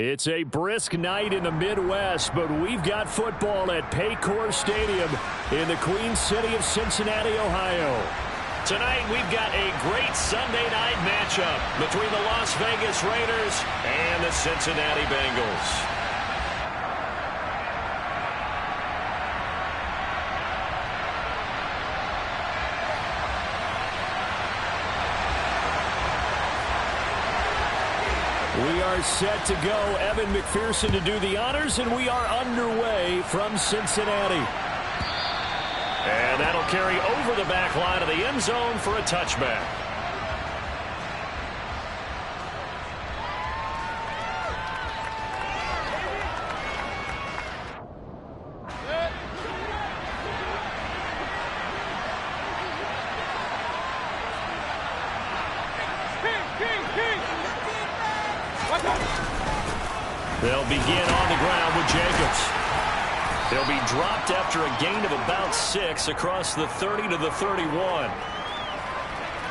It's a brisk night in the Midwest, but we've got football at Paycor Stadium in the Queen City of Cincinnati, Ohio. Tonight, we've got a great Sunday night matchup between the Las Vegas Raiders and the Cincinnati Bengals. We are set to go. Evan McPherson to do the honors, and we are underway from Cincinnati. And that'll carry over the back line of the end zone for a touchback. They'll begin on the ground with Jacobs. They'll be dropped after a gain of about 6 across the 30 to the 31.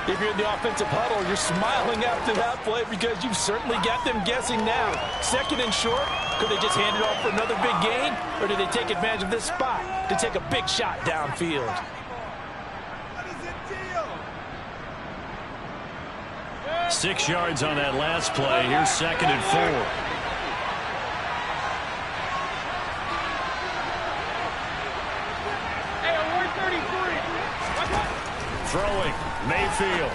If you're in the offensive huddle, you're smiling after that play because you've certainly got them guessing now. Second and short, could they just hand it off for another big gain? Or do they take advantage of this spot to take a big shot downfield? 6 yards on that last play. Here's 2nd and 4. Throwing, Mayfield.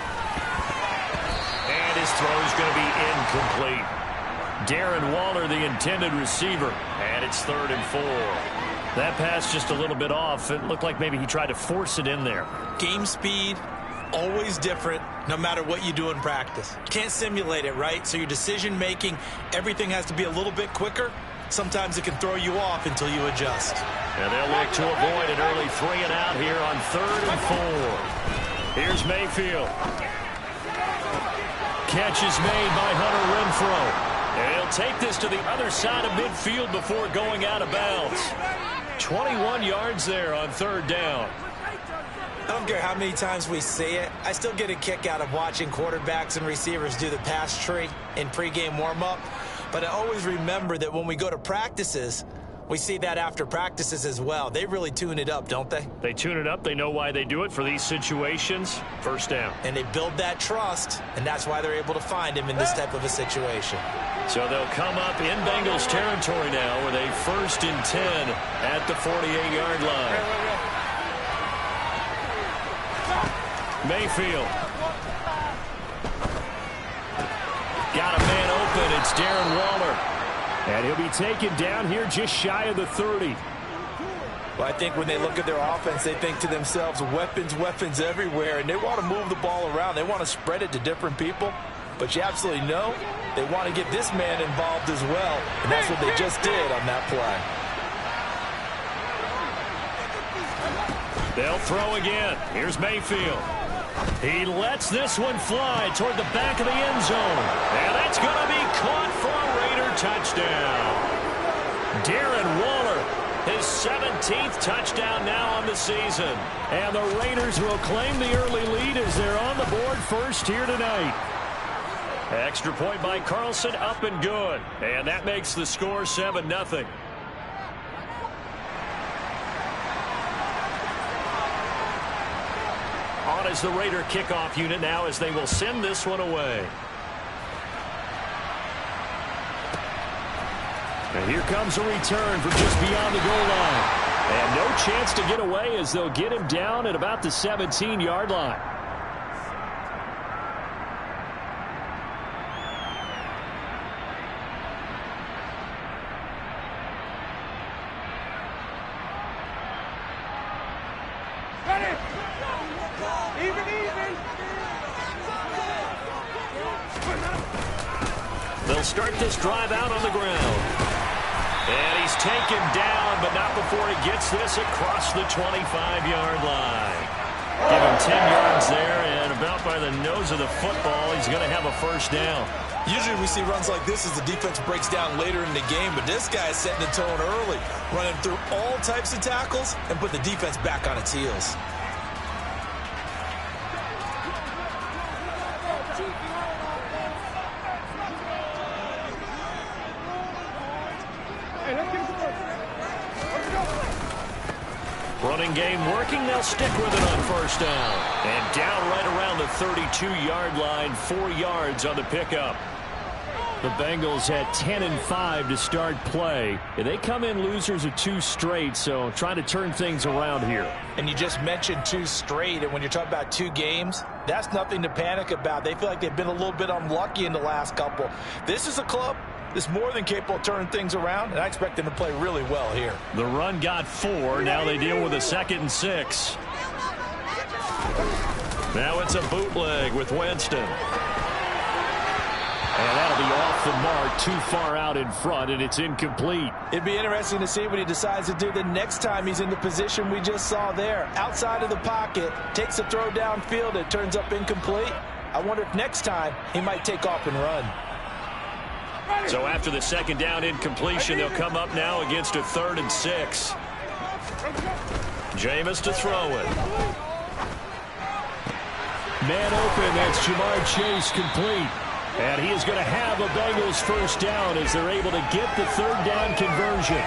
And his throw is going to be incomplete. Darren Waller, the intended receiver. And it's 3rd and 4. That pass just a little bit off. It looked like maybe he tried to force it in there. Game speed, always different, no matter what you do in practice. You can't simulate it, right? So your decision-making, everything has to be a little bit quicker. Sometimes it can throw you off until you adjust. And they'll look to avoid an early 3 and out here on 3rd and 4. Here's Mayfield. Catch is made by Hunter Renfrow. And he'll take this to the other side of midfield before going out of bounds. 21 yards there on 3rd down. I don't care how many times we see it. I still get a kick out of watching quarterbacks and receivers do the pass tree in pregame warm-up. But I always remember that when we go to practices, we see that after practices as well. They really tune it up, don't they? They tune it up. They know why they do it for these situations. 1st down. And they build that trust, and that's why they're able to find him in this type of a situation. So they'll come up in Bengals territory now with a 1st and 10 at the 48-yard line. Mayfield. Got a man open. It's Darren Waller. And he'll be taken down here just shy of the 30. Well, I think when they look at their offense, they think to themselves, weapons, weapons everywhere, and they want to move the ball around. They want to spread it to different people. But you absolutely know they want to get this man involved as well, and that's what they just did on that play. They'll throw again. Here's Mayfield. He lets this one fly toward the back of the end zone. And that's going to be caught for a Raider touchdown. Darren Waller, his 17th touchdown now on the season. And the Raiders will claim the early lead as they're on the board first here tonight. Extra point by Carlson, up and good. And that makes the score 7-0. On as the Raider kickoff unit now as they will send this one away. And here comes a return from just beyond the goal line. And no chance to get away as they'll get him down at about the 17-yard line. They'll start this drive out on the ground. And he's taken down, but not before he gets this across the 25-yard line. Give him 10 yards there, and about by the nose of the football, he's going to have a 1st down. Usually we see runs like this as the defense breaks down later in the game, but this guy is setting the tone early, running through all types of tackles and put the defense back on its heels. Running game working. They'll stick with it on first down. And down right around the 32-yard line, 4 yards on the pickup. The Bengals had 10-5 to start play. They come in losers of 2 straight, so trying to turn things around here. And you just mentioned 2 straight, and when you're talking about 2 games, that's nothing to panic about. They feel like they've been a little bit unlucky in the last couple. This is a club that's more than capable of turning things around, and I expect them to play really well here. The run got 4. Now they deal with a 2nd and 6. Now it's a bootleg with Winston. And that'll be off the mark, too far out in front, and it's incomplete. It'd be interesting to see what he decides to do the next time he's in the position we just saw there. Outside of the pocket, takes a throw downfield, it turns up incomplete. I wonder if next time he might take off and run. So after the 2nd down incompletion, they'll come up now against a 3rd and 6. Jameis to throw it. Man open, that's Jamar Chase complete. And he is going to have a Bengals first down as they're able to get the 3rd down conversion.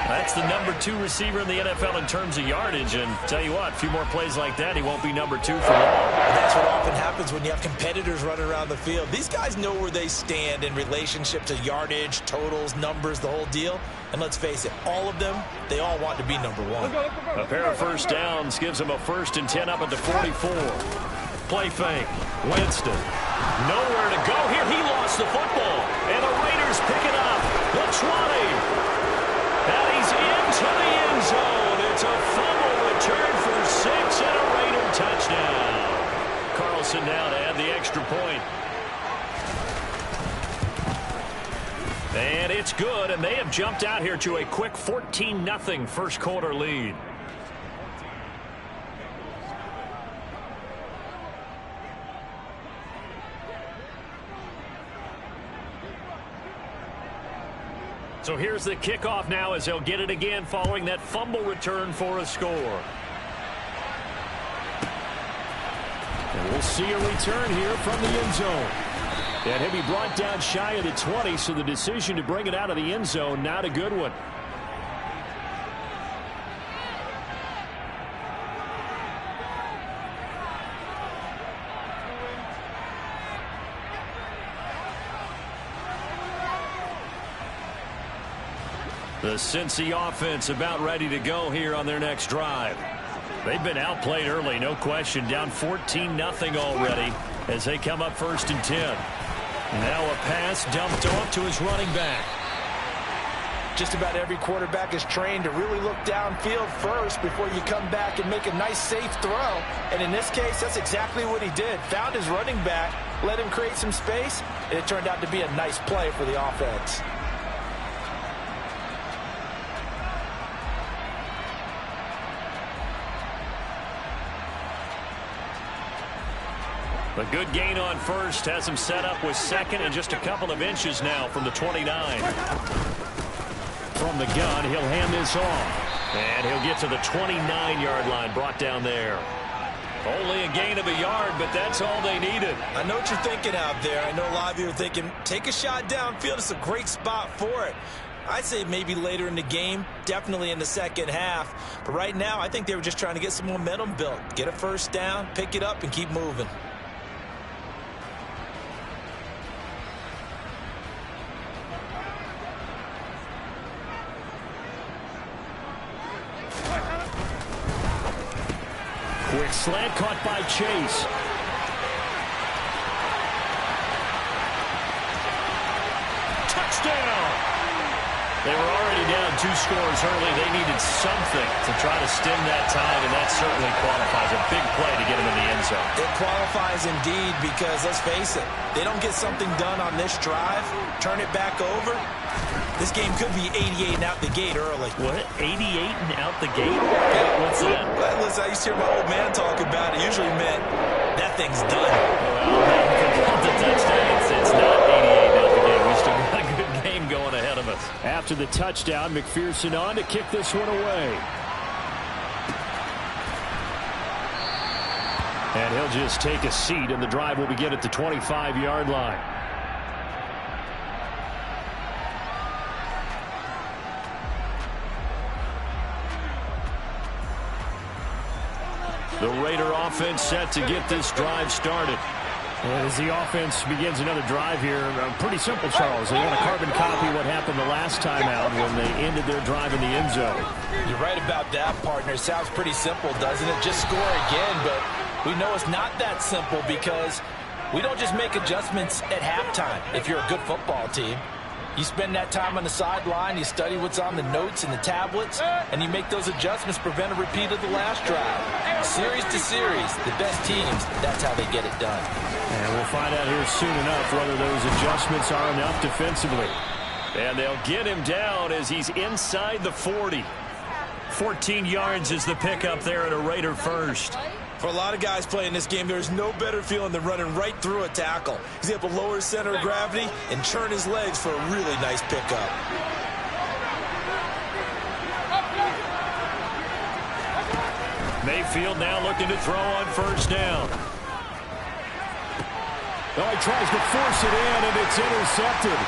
That's the number 2 receiver in the NFL in terms of yardage. And tell you what, a few more plays like that, he won't be number 2 for long. And that's what often happens when you have competitors running around the field. These guys know where they stand in relationship to yardage, totals, numbers, the whole deal. And let's face it, all of them, they all want to be number 1. A pair of first downs gives them a 1st and 10 up at the 44. Play fake. Winston. Nowhere to go here. He lost the football. And the Raiders pick it up. The 20. And he's into the end zone. It's a fumble return for 6 and a Raider touchdown. Carlson now to add the extra point. And it's good, and they have jumped out here to a quick 14-0 first quarter lead. So here's the kickoff now as they'll get it again following that fumble return for a score. And we'll see a return here from the end zone. And he'll be brought down shy of the 20, so the decision to bring it out of the end zone, not a good one. The Cincy offense about ready to go here on their next drive. They've been outplayed early, no question. Down 14-0 already as they come up 1st and 10. Now a pass dumped off to his running back. Just about every quarterback is trained to really look downfield first before you come back and make a nice, safe throw. And in this case, that's exactly what he did. Found his running back, let him create some space, and it turned out to be a nice play for the offense. A good gain on first has him set up with 2nd and just a couple of inches now from the 29. From the gun, he'll hand this off. And he'll get to the 29-yard line, brought down there. Only a gain of a yard, but that's all they needed. I know what you're thinking out there. I know a lot of you are thinking, take a shot downfield. It's a great spot for it. I'd say maybe later in the game, definitely in the 2nd half. But right now, I think they were just trying to get some momentum built. Get a first down, pick it up, and keep moving. Quick slant caught by Chase. Touchdown! They were already down 2 scores early. They needed something to try to stem that tide, and that certainly qualifies. A big play to get them in the end zone. It qualifies indeed because, let's face it, they don't get something done on this drive, turn it back over. This game could be 88 and out the gate early. What? 88 and out the gate? Yeah, what's that? Well, listen, I used to hear my old man talk about it. Usually meant that thing's done. Well, the touchdown, it's not 88 out the gate. We still got a good game going ahead of us. After the touchdown, McPherson on to kick this one away. And he'll just take a seat, and the drive will begin at the 25-yard line. The Raider offense set to get this drive started. As the offense begins another drive here, pretty simple, Charles. They want to carbon copy what happened the last time out when they ended their drive in the end zone. You're right about that, partner. It sounds pretty simple, doesn't it? Just score again, but we know it's not that simple because we don't just make adjustments at halftime if you're a good football team. You spend that time on the sideline, you study what's on the notes and the tablets, and you make those adjustments, prevent a repeat of the last drive. Series to series, the best teams, that's how they get it done. And we'll find out here soon enough whether those adjustments are enough defensively. And they'll get him down as he's inside the 40. 14 yards is the pickup there at a Raider first. For a lot of guys playing this game, there's no better feeling than running right through a tackle. He's able to lower his center of gravity and churn his legs for a really nice pickup. Mayfield now looking to throw on first down. Oh, he tries to force it in, and it's intercepted.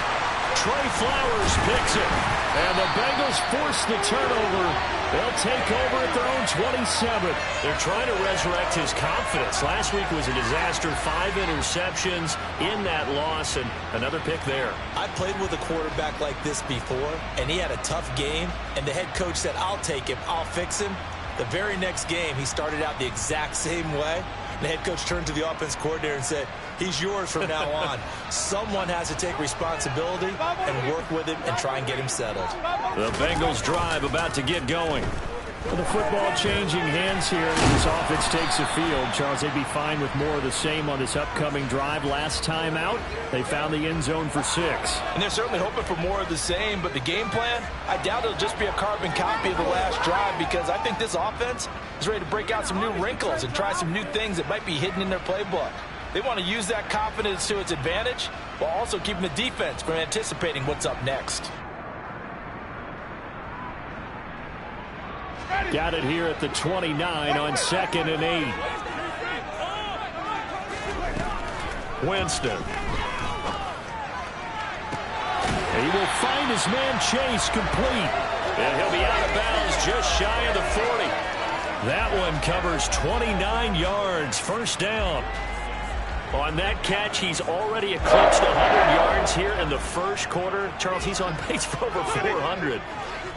Trey Flowers picks it. And the Bengals force the turnover. They'll take over at their own 27. They're trying to resurrect his confidence. Last week was a disaster. 5 interceptions in that loss, and another pick there. I played with a quarterback like this before, and he had a tough game, and the head coach said, I'll take him, I'll fix him. The very next game, he started out the exact same way. The head coach turned to the offense coordinator and said, he's yours from now on. Someone has to take responsibility and work with him and try and get him settled. The Bengals drive about to get going. Well, the football changing hands here as this offense takes the field. Charles, they'd be fine with more of the same on this upcoming drive. Last time out, they found the end zone for 6. And they're certainly hoping for more of the same, but the game plan, I doubt it'll just be a carbon copy of the last drive because I think this offense is ready to break out some new wrinkles and try some new things that might be hidden in their playbook. They want to use that confidence to its advantage while also keeping the defense from anticipating what's up next. Got it here at the 29 on 2nd and 8. Winston. He will find his man Chase complete. And he'll be out of bounds just shy of the 40. That one covers 29 yards. First down. On that catch, he's already eclipsed 100 yards here in the first quarter. Charles, he's on pace for over 400.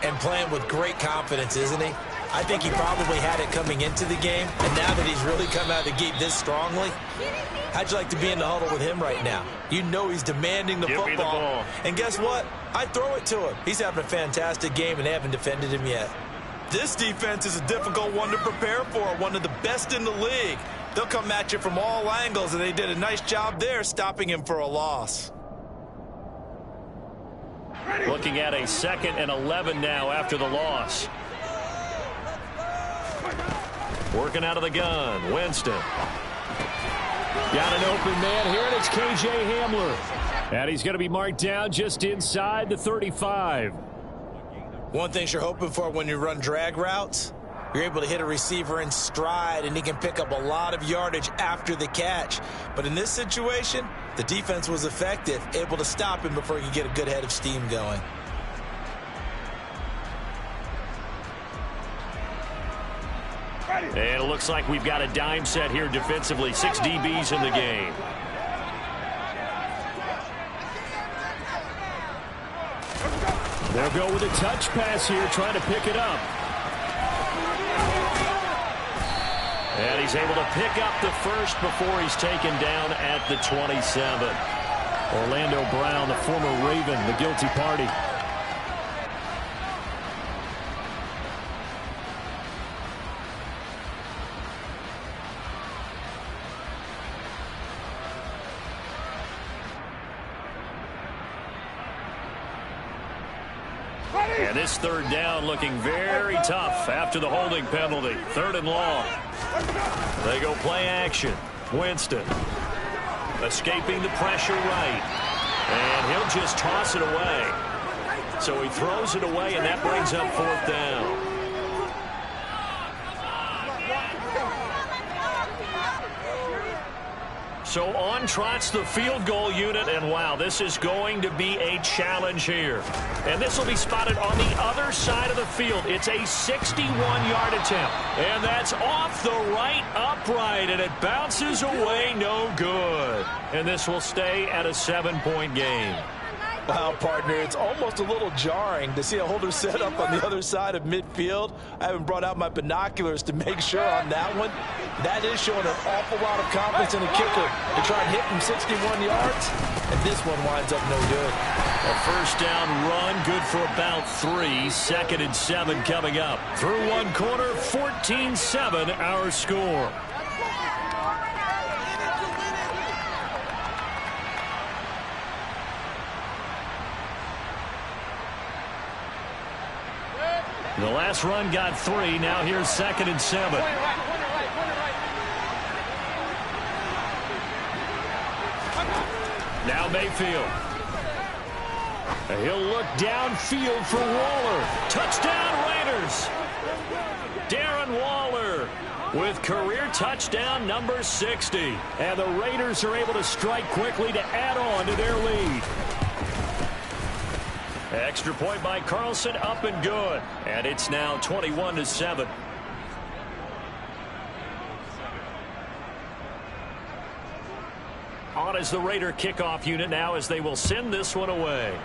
And playing with great confidence, isn't he? I think he probably had it coming into the game, and now that he's really come out of the gate this strongly, how'd you like to be in the huddle with him right now? You know he's demanding the football. Me the ball. And guess what? I'd throw it to him. He's having a fantastic game, and they haven't defended him yet. This defense is a difficult one to prepare for, one of the best in the league. They'll come at you from all angles, and they did a nice job there stopping him for a loss. Looking at a 2nd and 11 now after the loss. Working out of the gun, Winston. Got an open man here, and it's K.J. Hamler. And he's going to be marked down just inside the 35. One thing you're hoping for when you run drag routes, you're able to hit a receiver in stride, and he can pick up a lot of yardage after the catch. But in this situation, the defense was effective, able to stop him before he could get a good head of steam going. And it looks like we've got a dime set here defensively. 6 DBs in the game. They'll go with a touch pass here, trying to pick it up. And he's able to pick up the first before he's taken down at the 27. Orlando Brown, the former Raven, the guilty party. And this 3rd down looking very tough after the holding penalty. 3rd and long. They go play action. Winston escaping the pressure right. And he'll just toss it away. So he throws it away, and that brings up 4th down. So on trots the field goal unit, and wow, this is going to be a challenge here. And this will be spotted on the other side of the field. It's a 61-yard attempt, and that's off the right upright, and it bounces away, no good. And this will stay at a 7-point game. Wow, partner, it's almost a little jarring to see a holder set up on the other side of midfield. I haven't brought out my binoculars to make sure on that one. That is showing an awful lot of confidence in the kicker to try and hit from 61 yards, and this one winds up no good. A first down run, good for about 3. 2nd and 7 coming up. Through one quarter, 14-7 our score. The last run got 3. Now here's 2nd and 7. Now Mayfield. He'll look downfield for Waller. Touchdown Raiders. Darren Waller with career touchdown number 60. And the Raiders are able to strike quickly to add on to their lead. Extra point by Carlson, up and good. And it's now 21-7. On is the Raider kickoff unit now as they will send this one away.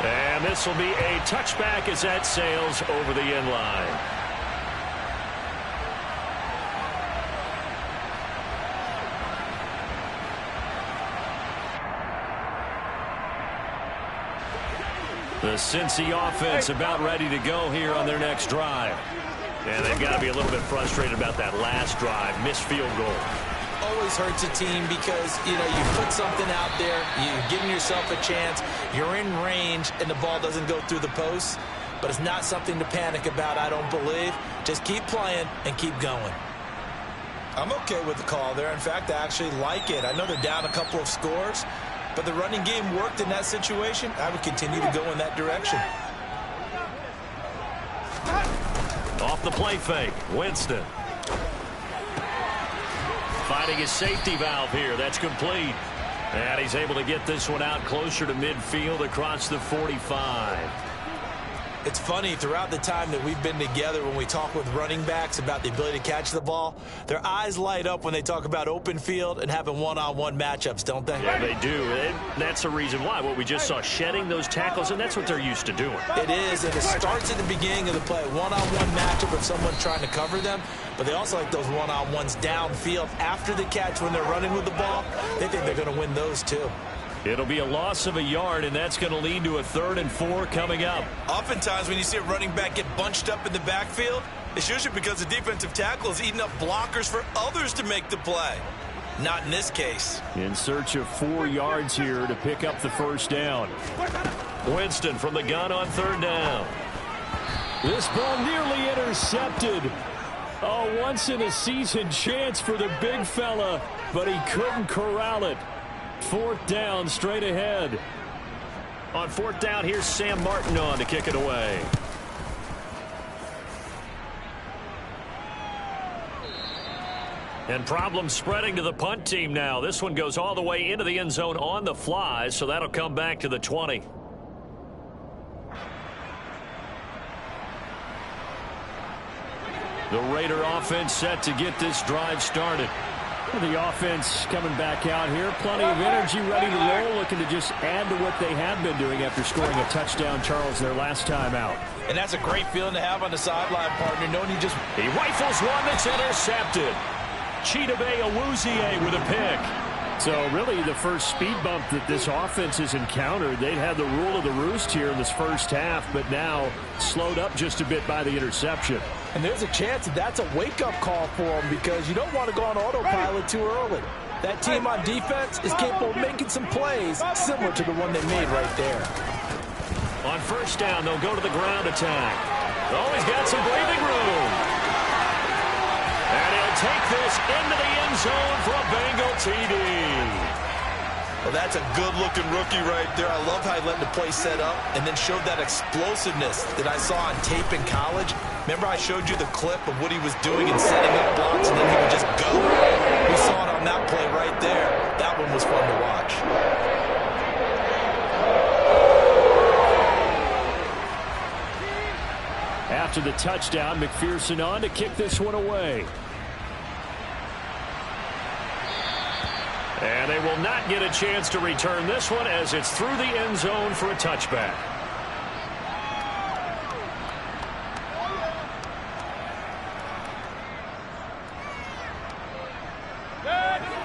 And this will be a touchback as that sails over the end line. The Cincy offense about ready to go here on their next drive. And they've got to be a little bit frustrated about that last drive. Missed field goal. Always hurts a team because, you put something out there, you're giving yourself a chance, you're in range, and the ball doesn't go through the post. But it's not something to panic about, I don't believe. Just keep playing and keep going. I'm okay with the call there. In fact, I actually like it. I know they're down a couple of scores, but the running game worked in that situation. I would continue to go in that direction. Off the play fake, Winston. Finding his safety valve here. That's complete. And he's able to get this one out closer to midfield across the 45. It's funny, throughout the time that we've been together, when we talk with running backs about the ability to catch the ball, their eyes light up when they talk about open field and having one-on-one matchups, don't they? Yeah, they do. And that's the reason why. What we just saw, shedding those tackles, and that's what they're used to doing. It is, and it starts at the beginning of the play. One-on-one matchup if someone's trying to cover them, but they also like those one-on-ones downfield after the catch when they're running with the ball. They think they're going to win those too. It'll be a loss of a yard, and that's going to lead to a 3rd and 4 coming up. Oftentimes when you see a running back get bunched up in the backfield, it's usually because the defensive tackle is eating up blockers for others to make the play. Not in this case. In search of 4 yards here to pick up the first down. Winston from the gun on 3rd down. This ball nearly intercepted. A once-in-a-season chance for the big fella, but he couldn't corral it. 4th down, straight ahead. On 4th down, here's Sam Martin on to kick it away. And problems spreading to the punt team now. This one goes all the way into the end zone on the fly, so that'll come back to the 20. The Raider offense set to get this drive started. The offense coming back out here. Plenty of energy, ready to roll, looking to just add to what they have been doing after scoring a touchdown, Charles, their last time out. And that's a great feeling to have on the sideline, partner. Knowing you just... He rifles one that's intercepted. Chidobe Awuzie with a pick. So really the first speed bump that this offense has encountered. They'd had the rule of the roost here in this first half, but now slowed up just a bit by the interception. And there's a chance that that's a wake-up call for them because you don't want to go on autopilot too early. That team on defense is capable of making some plays similar to the one they made right there. On 1st down, they'll go to the ground attack. Oh, he's got some breathing room. And he'll take this into the end zone for a Bengal TD. Well, that's a good-looking rookie right there. I love how he let the play set up and then showed that explosiveness that I saw on tape in college. Remember I showed you the clip of what he was doing and setting up blocks, and then he would just go? We saw it on that play right there. That one was fun to watch. After the touchdown, McPherson on to kick this one away. And they will not get a chance to return this one as it's through the end zone for a touchback.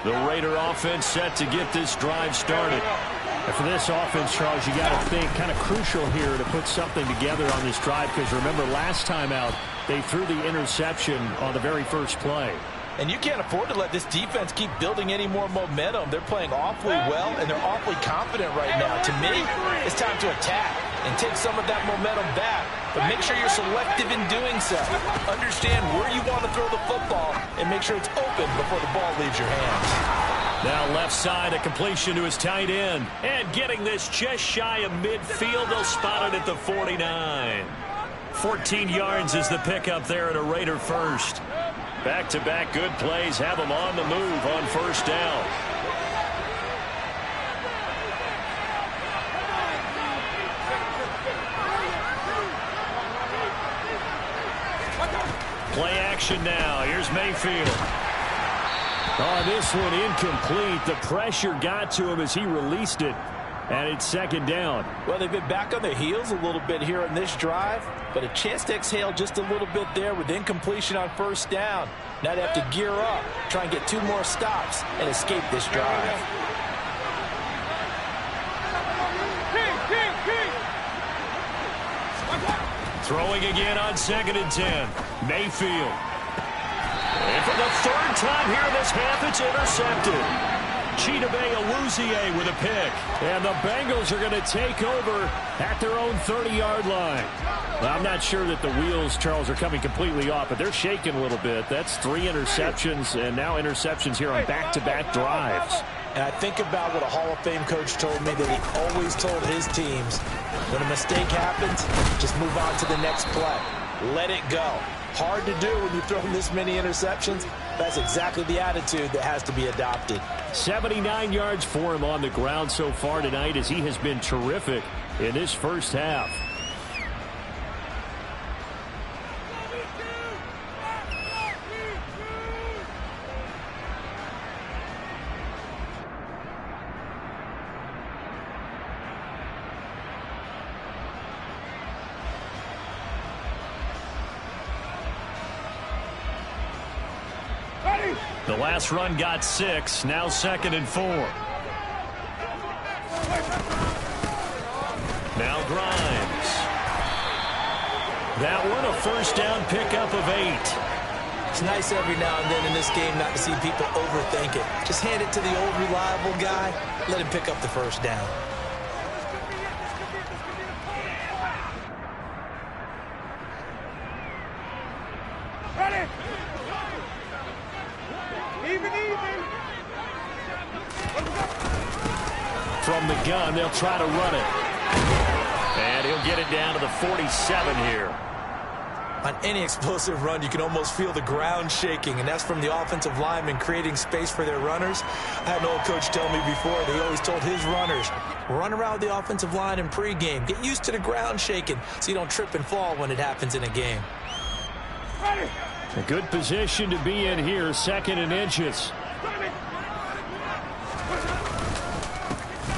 The Raider offense set to get this drive started. And for this offense, Charles, you got to think kind of crucial here to put something together on this drive, because remember last time out they threw the interception on the very first play. And you can't afford to let this defense keep building any more momentum. They're playing awfully well, and they're awfully confident right now. To me, it's time to attack and take some of that momentum back. But make sure you're selective in doing so. Understand where you want to throw the football and make sure it's open before the ball leaves your hands. Now left side, a completion to his tight end. And getting this just shy of midfield, they'll spot it at the 49. 14 yards is the pickup there at a Raider first. Back-to-back good plays have them on the move on first down. Play action now. Here's Mayfield. Oh, this one incomplete. The pressure got to him as he released it. And it's second down. Well, they've been back on their heels a little bit here on this drive, but a chance to exhale just a little bit there with incompletion on first down. Now they have to gear up, try and get 2 more stops, and escape this drive. Throwing again on 2nd and 10. Mayfield. And for the 3rd time here in this half, it's intercepted. Chidobe Awuzie with a pick. And the Bengals are going to take over at their own 30-yard line. Well, I'm not sure that the wheels, Charles, are coming completely off, but they're shaking a little bit. That's 3 interceptions, and now interceptions here on back-to-back drives. And I think about what a Hall of Fame coach told me that he always told his teams, when a mistake happens, just move on to the next play. Let it go. Hard to do when you throw this many interceptions. That's exactly the attitude that has to be adopted. 79 yards for him on the ground so far tonight, as he has been terrific in this first half. The last run got 6. Now 2nd and 4. Now Grimes. That one a first down pickup of 8. It's nice every now and then in this game not to see people overthink it. Just hand it to the old reliable guy. Let him pick up the first down. From the gun, they'll try to run it. And he'll get it down to the 47 here. On any explosive run, you can almost feel the ground shaking, and that's from the offensive linemen creating space for their runners. I had an old coach tell me before, they always told his runners, run around the offensive line in pregame. Get used to the ground shaking so you don't trip and fall when it happens in a game. A good position to be in here, 2nd and inches.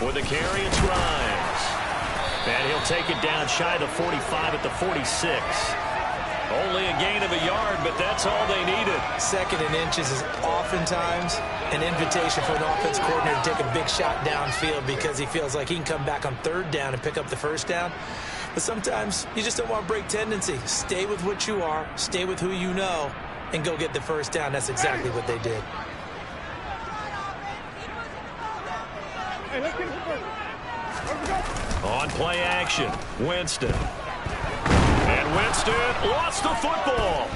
With the carry, it's Grimes. And he'll take it down shy of the 45 at the 46. Only a gain of a yard, but that's all they needed. 2nd and inches is oftentimes an invitation for an offense coordinator to take a big shot downfield because he feels like he can come back on 3rd down and pick up the first down. But sometimes you just don't want to break tendency. Stay with what you are, stay with who you know, and go get the first down. That's exactly what they did. On play action, Winston. And Winston lost the football.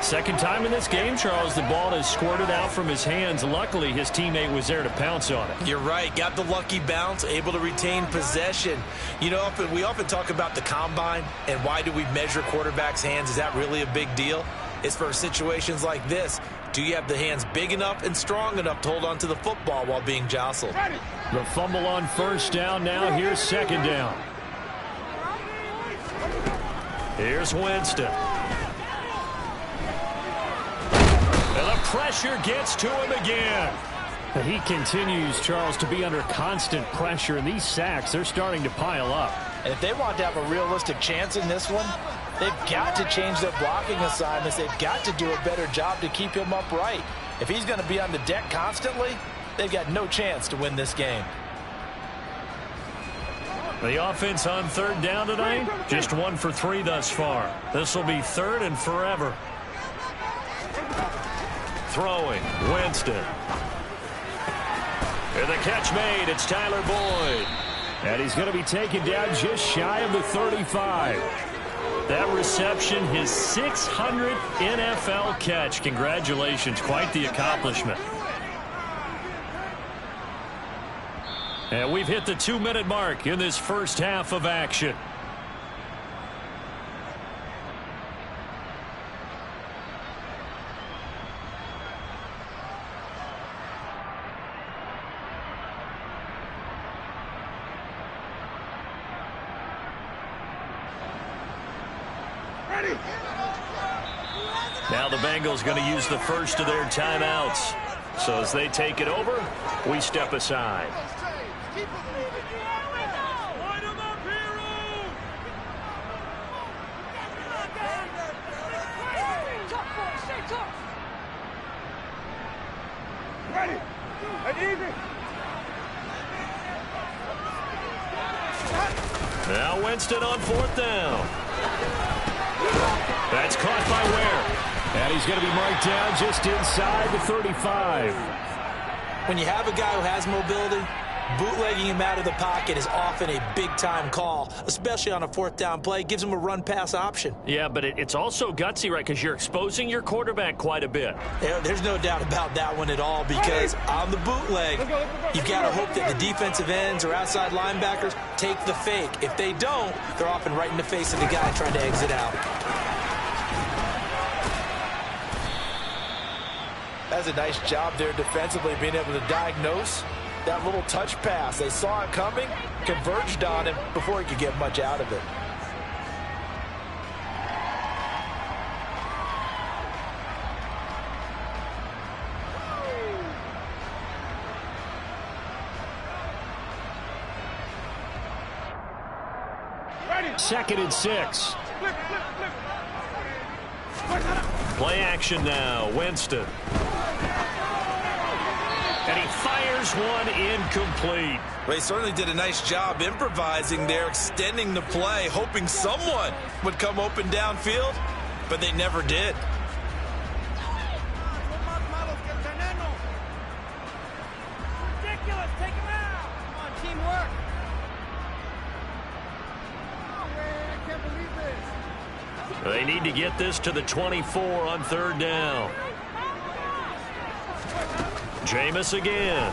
Second time in this game, Charles, the ball has squirted out from his hands. Luckily, his teammate was there to pounce on it. You're right. Got the lucky bounce, able to retain possession. You know, we often talk about the combine and why do we measure quarterbacks' hands. Is that really a big deal? It's for situations like this. Do you have the hands big enough and strong enough to hold on to the football while being jostled? The fumble on first down now. Here's second down. Here's Winston. And the pressure gets to him again. He continues, Charles, to be under constant pressure, and these sacks, they're starting to pile up. And if they want to have a realistic chance in this one, they've got to change their blocking assignments. They've got to do a better job to keep him upright. If he's going to be on the deck constantly, they've got no chance to win this game. The offense on third down tonight, just 1 for 3 thus far. This will be third and forever. Throwing, Winston. And the catch made, it's Tyler Boyd. And he's going to be taken down just shy of the 35. That reception, his 600th NFL catch. Congratulations, quite the accomplishment. And we've hit the 2-minute mark in this first half of action. Now the Bengals going to use the first of their timeouts. So as they take it over, we step aside. Now Winston on fourth down. That's caught by Ware. And he's going to be marked down just inside the 35. When you have a guy who has mobility, bootlegging him out of the pocket is often a big-time call, especially on a fourth down play. Gives him a run-pass option. Yeah, but it's also gutsy, right, because you're exposing your quarterback quite a bit. There's no doubt about that one at all, because on the bootleg, you've got to hope that the defensive ends or outside linebackers take the fake. If they don't, they're often right in the face of the guy trying to exit out. That's a nice job there defensively, being able to diagnose that little touch pass. They saw it coming, converged on him before he could get much out of it. Second and 6. Play action now, Winston. And he fires one incomplete. Well, he certainly did a nice job improvising there, extending the play, hoping someone would come open downfield, but they never did. Ridiculous. Take him out. Come on, teamwork. I can't believe this. They need to get this to the 24 on third down. Jameis again.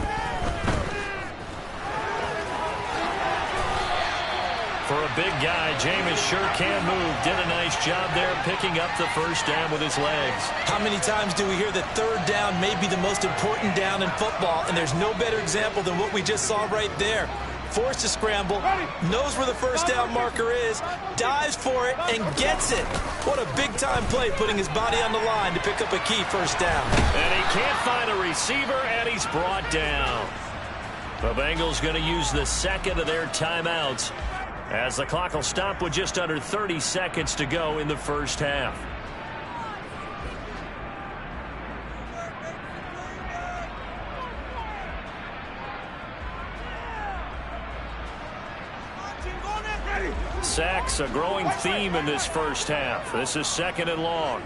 For a big guy, Jameis sure can move. Did a nice job there picking up the first down with his legs. How many times do we hear that third down may be the most important down in football, and there's no better example than what we just saw right there. Forced to scramble, knows where the first down marker is, dives for it, and gets it. What a big-time play, putting his body on the line to pick up a key first down. And he can't find a receiver, and he's brought down. The Bengals going to use the second of their timeouts, as the clock will stop with just under 30 seconds to go in the first half. Sacks, a growing theme in this first half. This is second and long.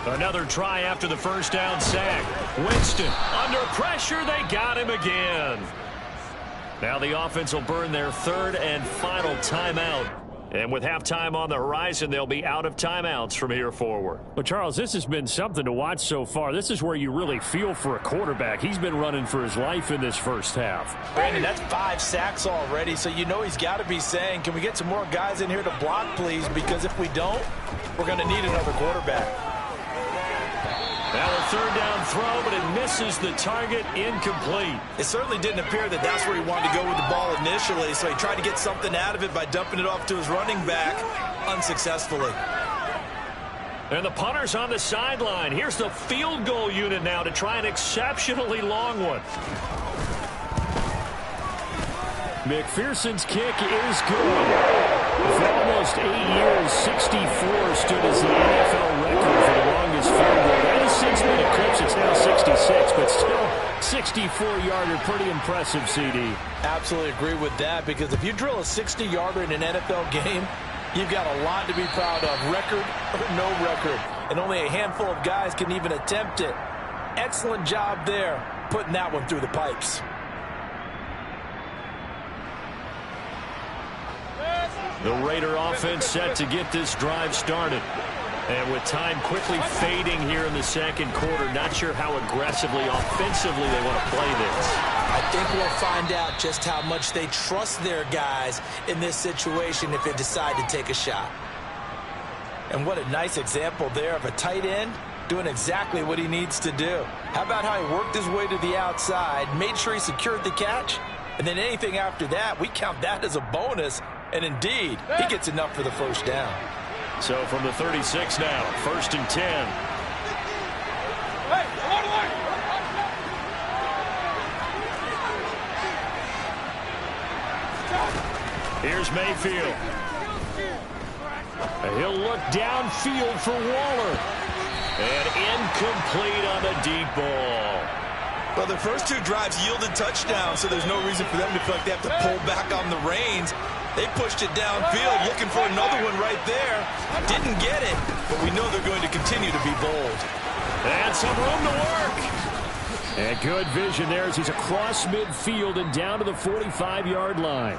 Another try after the first down sack. Winston under pressure. They got him again. Now the offense will burn their third and final timeout And with halftime on the horizon, they'll be out of timeouts from here forward. Well, Charles, this has been something to watch so far. This is where you really feel for a quarterback. He's been running for his life in this first half. Brandon, that's 5 sacks already, so you know he's got to be saying, can we get some more guys in here to block, please? Because if we don't, we're going to need another quarterback. Now a third down throw, but it misses the target, incomplete. It certainly didn't appear that that's where he wanted to go with the ball initially, so he tried to get something out of it by dumping it off to his running back unsuccessfully. And the punter's on the sideline. Here's the field goal unit now to try an exceptionally long one. McPherson's kick is good. For almost 8 years, 64 stood as the NFL record for the longest field goal. That has since been eclipsed. It's now 66, but still 64-yarder. Pretty impressive, CD. Absolutely agree with that, because if you drill a 60-yarder in an NFL game, you've got a lot to be proud of, record or no record. And only a handful of guys can even attempt it. Excellent job there, putting that one through the pipes. The Raider offense set to get this drive started. And with time quickly fading here in the second quarter, not sure how aggressively, offensively they want to play this. I think we'll find out just how much they trust their guys in this situation if they decide to take a shot. And what a nice example there of a tight end doing exactly what he needs to do. How about how he worked his way to the outside, made sure he secured the catch, and then anything after that, we count that as a bonus. And indeed, he gets enough for the first down. So from the 36 now, 1st and 10. Here's Mayfield. He'll look downfield for Waller. And incomplete on the deep ball. Well, the first 2 drives yielded touchdowns, so there's no reason for them to feel like they have to pull back on the reins. They pushed it downfield, looking for another one right there. Didn't get it, but we know they're going to continue to be bold. And some room to work. And good vision there as he's across midfield and down to the 45-yard line.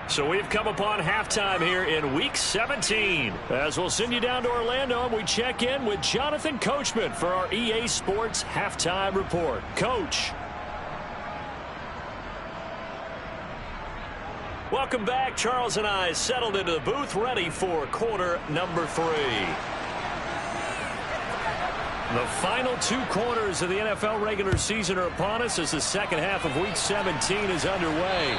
So we've come upon halftime here in Week 17. As we'll send you down to Orlando, and we check in with Jonathan Coachman for our EA Sports Halftime Report. Coach. Welcome back. Charles and I settled into the booth, ready for quarter number 3. The final 2 quarters of the NFL regular season are upon us as the second half of Week 17 is underway.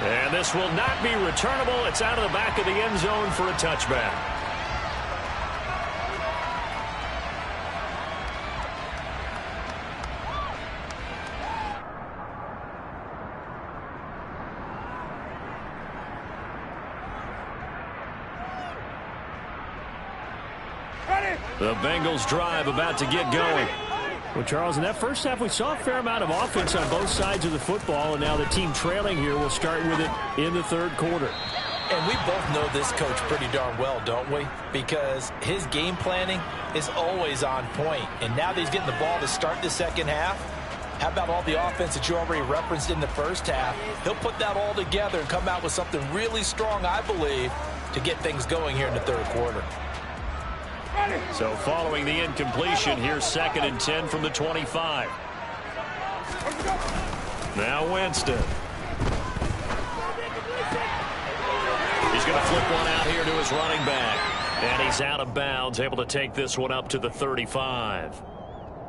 And this will not be returnable. It's out of the back of the end zone for a touchback. The Bengals drive about to get going. Well, Charles, in that first half, we saw a fair amount of offense on both sides of the football, and now the team trailing here will start with it in the third quarter. And we both know this coach pretty darn well, don't we? Because his game planning is always on point. And now that he's getting the ball to start the second half, how about all the offense that you already referenced in the first half? He'll put that all together and come out with something really strong, I believe, to get things going here in the third quarter. So following the incompletion, here's 2nd and 10 from the 25. Now Winston. He's going to flip one out here to his running back. And he's out of bounds, able to take this one up to the 35.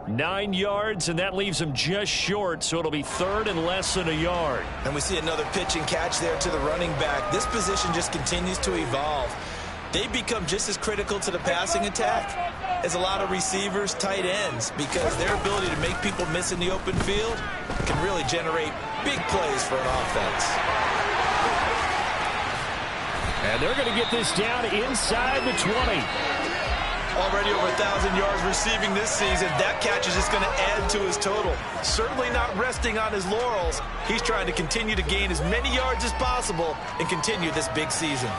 9 yards, and that leaves him just short, so it'll be 3rd and less than a yard. And we see another pitch and catch there to the running back. This position just continues to evolve. They become just as critical to the passing attack as a lot of receivers, tight ends, because their ability to make people miss in the open field can really generate big plays for an offense. And they're going to get this down inside the 20. Already over 1,000 yards receiving this season. That catch is just going to add to his total. Certainly not resting on his laurels. He's trying to continue to gain as many yards as possible and continue this big season.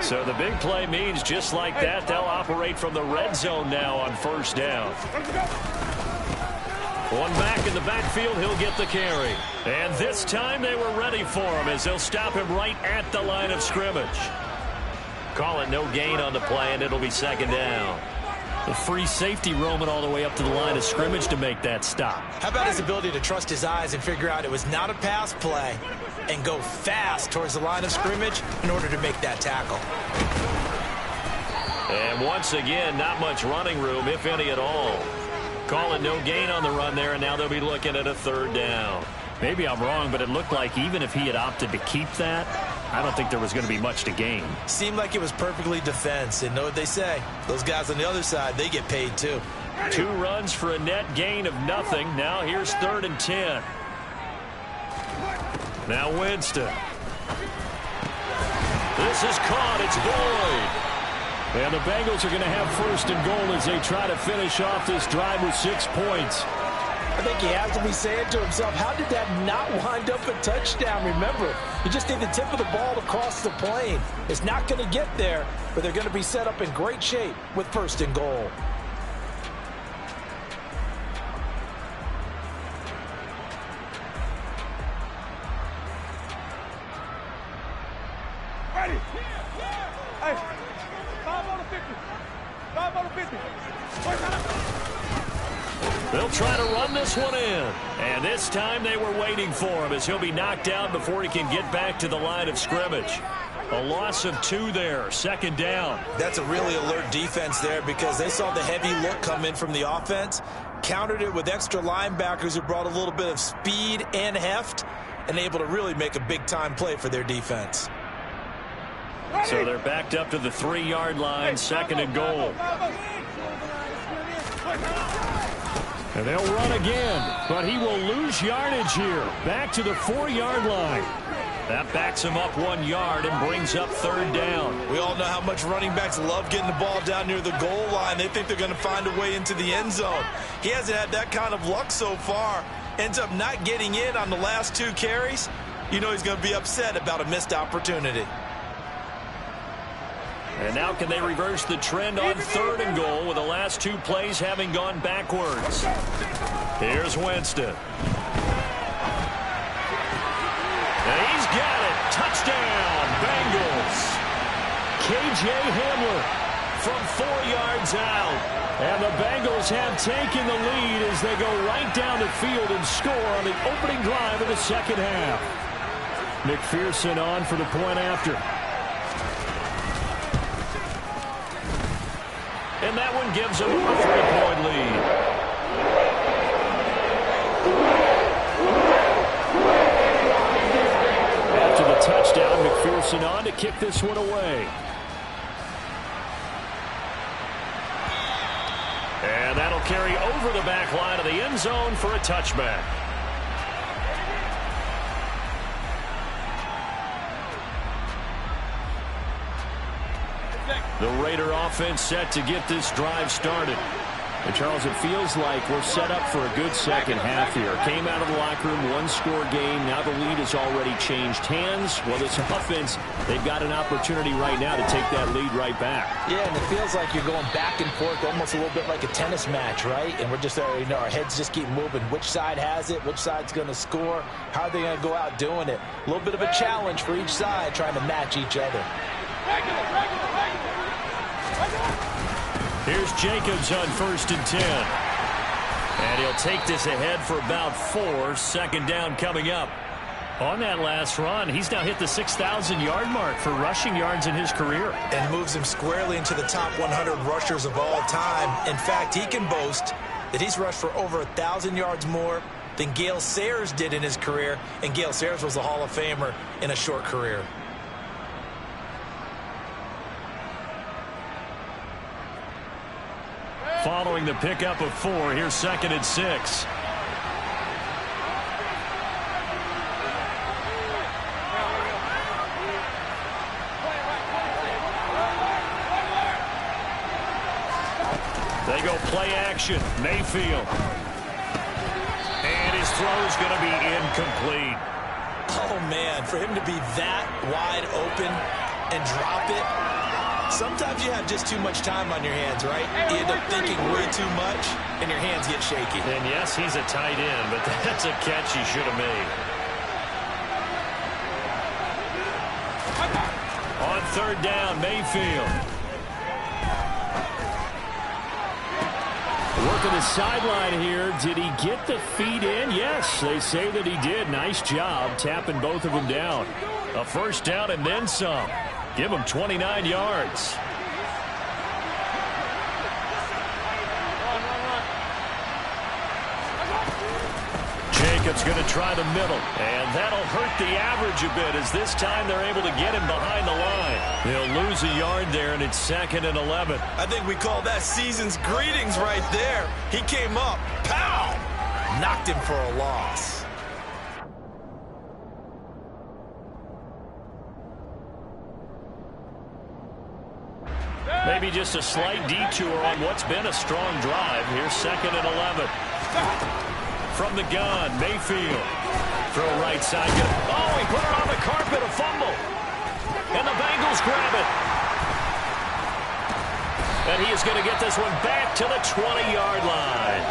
So the big play means just like that, they'll operate from the red zone now on 1st down. One back in the backfield, he'll get the carry. And this time they were ready for him as they'll stop him right at the line of scrimmage. Call it no gain on the play, and it'll be second down. The free safety roaming all the way up to the line of scrimmage to make that stop. How about his ability to trust his eyes and figure out it was not a pass play and go fast towards the line of scrimmage in order to make that tackle. And once again, not much running room, if any at all. Call it no gain on the run there, and now they'll be looking at a third down. Maybe I'm wrong, but it looked like even if he had opted to keep that, I don't think there was going to be much to gain. Seemed like it was perfectly defense. And know what they say? Those guys on the other side, they get paid too. 2 runs for a net gain of nothing. Now here's 3rd and 10. Now Winston. This is caught. It's Boyd. And the Bengals are going to have 1st and goal as they try to finish off this drive with 6 points. I think he has to be saying to himself, how did that not wind up a touchdown? Remember, you just need the tip of the ball to cross the plane. It's not going to get there, but they're going to be set up in great shape with 1st and goal. Ready? Hey, 5 on the 50. 5 on the 50. They'll try to run this one in. And this time they were waiting for him as he'll be knocked down before he can get back to the line of scrimmage. A loss of 2 there, 2nd down. That's a really alert defense there because they saw the heavy look come in from the offense, countered it with extra linebackers who brought a little bit of speed and heft, and able to really make a big-time play for their defense. So they're backed up to the 3-yard line, 2nd and goal. And they'll run again, but he will lose yardage here. Back to the 4-yard line. That backs him up 1 yard and brings up 3rd down. We all know how much running backs love getting the ball down near the goal line. They think they're going to find a way into the end zone. He hasn't had that kind of luck so far. Ends up not getting in on the last 2 carries. You know he's going to be upset about a missed opportunity. And now can they reverse the trend on 3rd and goal with the last 2 plays having gone backwards? Here's Winston. And he's got it. Touchdown, Bengals. K.J. Hamler from 4 yards out. And the Bengals have taken the lead as they go right down the field and score on the opening drive of the 2nd half. McPherson on for the point after. And that one gives them a 3-point lead. After the touchdown, McPherson on to kick this one away. And that'll carry over the back line of the end zone for a touchback. The Raider offense set to get this drive started. And Charles, it feels like we're set up for a good 2nd half here. Came out of the locker room, 1-score game. Now the lead has already changed hands. Well, this offense, they've got an opportunity right now to take that lead right back. Yeah, and it feels like you're going back and forth, almost a little bit like a tennis match, right? And we're just, our heads just keep moving. Which side has it? Which side's going to score? How are they going to go out doing it? A little bit of a challenge for each side, trying to match each other. Here's Jacobs on 1st and 10. And he'll take this ahead for about 4. 2nd down coming up. On that last run, he's now hit the 6,000-yard mark for rushing yards in his career. And moves him squarely into the top 100 rushers of all time. In fact, he can boast that he's rushed for over 1,000 yards more than Gale Sayers did in his career. And Gale Sayers was a Hall of Famer in a short career. Following the pickup of 4, here's 2nd and 6. They go play action. Mayfield. And his throw is going to be incomplete. Oh, man, for him to be that wide open and drop it, Sometimes you have just too much time on your hands, right? You end up thinking way too much, and your hands get shaky. And yes, he's a tight end, but that's a catch he should have made. On third down, Mayfield. Working the sideline here. Did he get the feet in? Yes, they say that he did. Nice job tapping both of them down. A first down and then some. Give him 29 yards. Jacobs going to try the middle, and that'll hurt the average a bit as this time they're able to get him behind the line. They'll lose a yard there, and it's 2nd and 11. I think we call that season's greetings right there. He came up, pow, knocked him for a loss. Maybe just a slight detour on what's been a strong drive. Here's 2nd and 11. From the gun, Mayfield. Throw right side. Oh, he put it on the carpet, a fumble. And the Bengals grab it. And he is going to get this one back to the 20-yard line.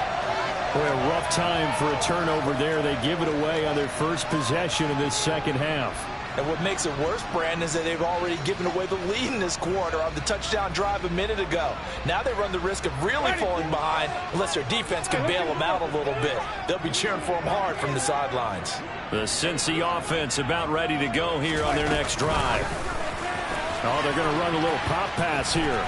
Boy, a rough time for a turnover there. They give it away on their first possession in this second half. And what makes it worse, Brandon, is that they've already given away the lead in this quarter on the touchdown drive a minute ago. Now they run the risk of really falling behind unless their defense can bail them out a little bit. They'll be cheering for them hard from the sidelines. The Cincy offense about ready to go here on their next drive. Oh, they're going to run a little pop pass here.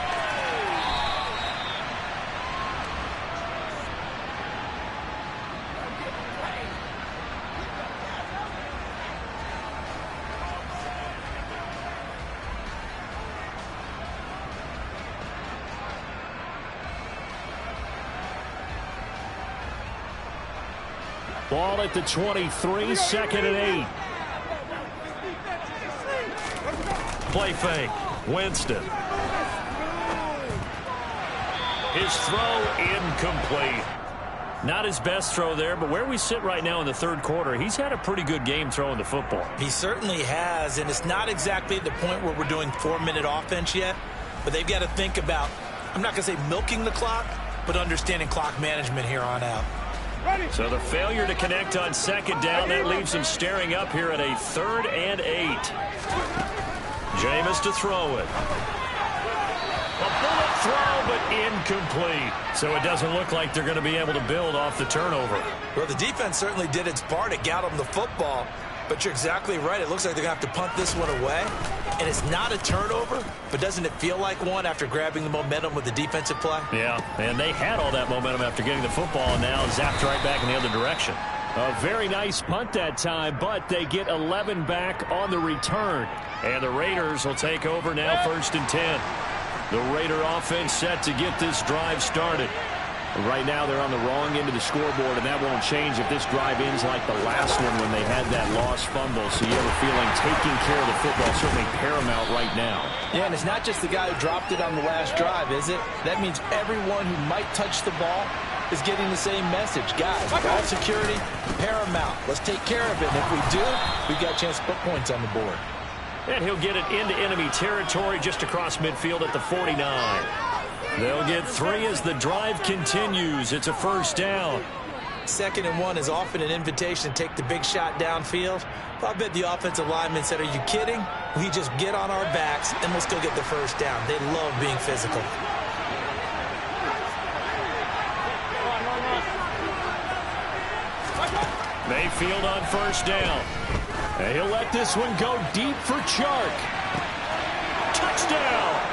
Ball at the 23, 2nd and 8. Play fake. Winston. His throw incomplete. Not his best throw there, but where we sit right now in the third quarter, he's had a pretty good game throwing the football. He certainly has, and it's not exactly at the point where we're doing 4-minute offense yet, but they've got to think about, I'm not going to say milking the clock, but understanding clock management here on out. So the failure to connect on 2nd down, that leaves him staring up here at a 3rd and 8. Jameis to throw it. A bullet throw, but incomplete. So it doesn't look like they're going to be able to build off the turnover. Well, the defense certainly did its part. It got them the football. But you're exactly right. It looks like they're going to have to punt this one away. And it's not a turnover, but doesn't it feel like one after grabbing the momentum with the defensive play? Yeah, and they had all that momentum after getting the football, and now zapped right back in the other direction. A very nice punt that time, but they get 11 back on the return. And the Raiders will take over now, 1st and 10. The Raider offense set to get this drive started. Right now they're on the wrong end of the scoreboard, and that won't change if this drive ends like the last one when they had that lost fumble. So you have a feeling taking care of the football is certainly paramount right now. Yeah, and it's not just the guy who dropped it on the last drive, is it? That means everyone who might touch the ball is getting the same message. Guys, ball security, paramount. Let's take care of it. And if we do, we've got a chance to put points on the board. And he'll get it into enemy territory just across midfield at the 49. They'll get 3 as the drive continues. It's a first down. 2nd and 1 is often an invitation to take the big shot downfield. I bet the offensive lineman said, are you kidding? We just get on our backs and let's go get the first down. They love being physical. Mayfield on first down. And he'll let this one go deep for Chark. Touchdown!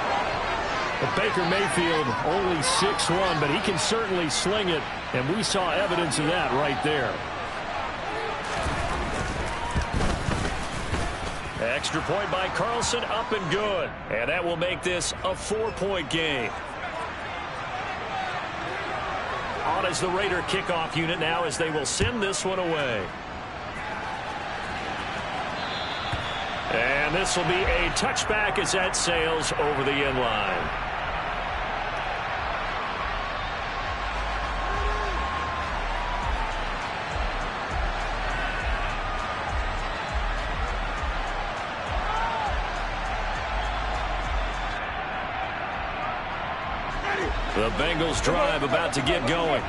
But Baker Mayfield only 6'1", but he can certainly sling it, and we saw evidence of that right there. Extra point by Carlson, up and good. And that will make this a 4-point game. On as the Raider kickoff unit now as they will send this one away. And this will be a touchback as that sails over the end line. The Bengals drive about to get going.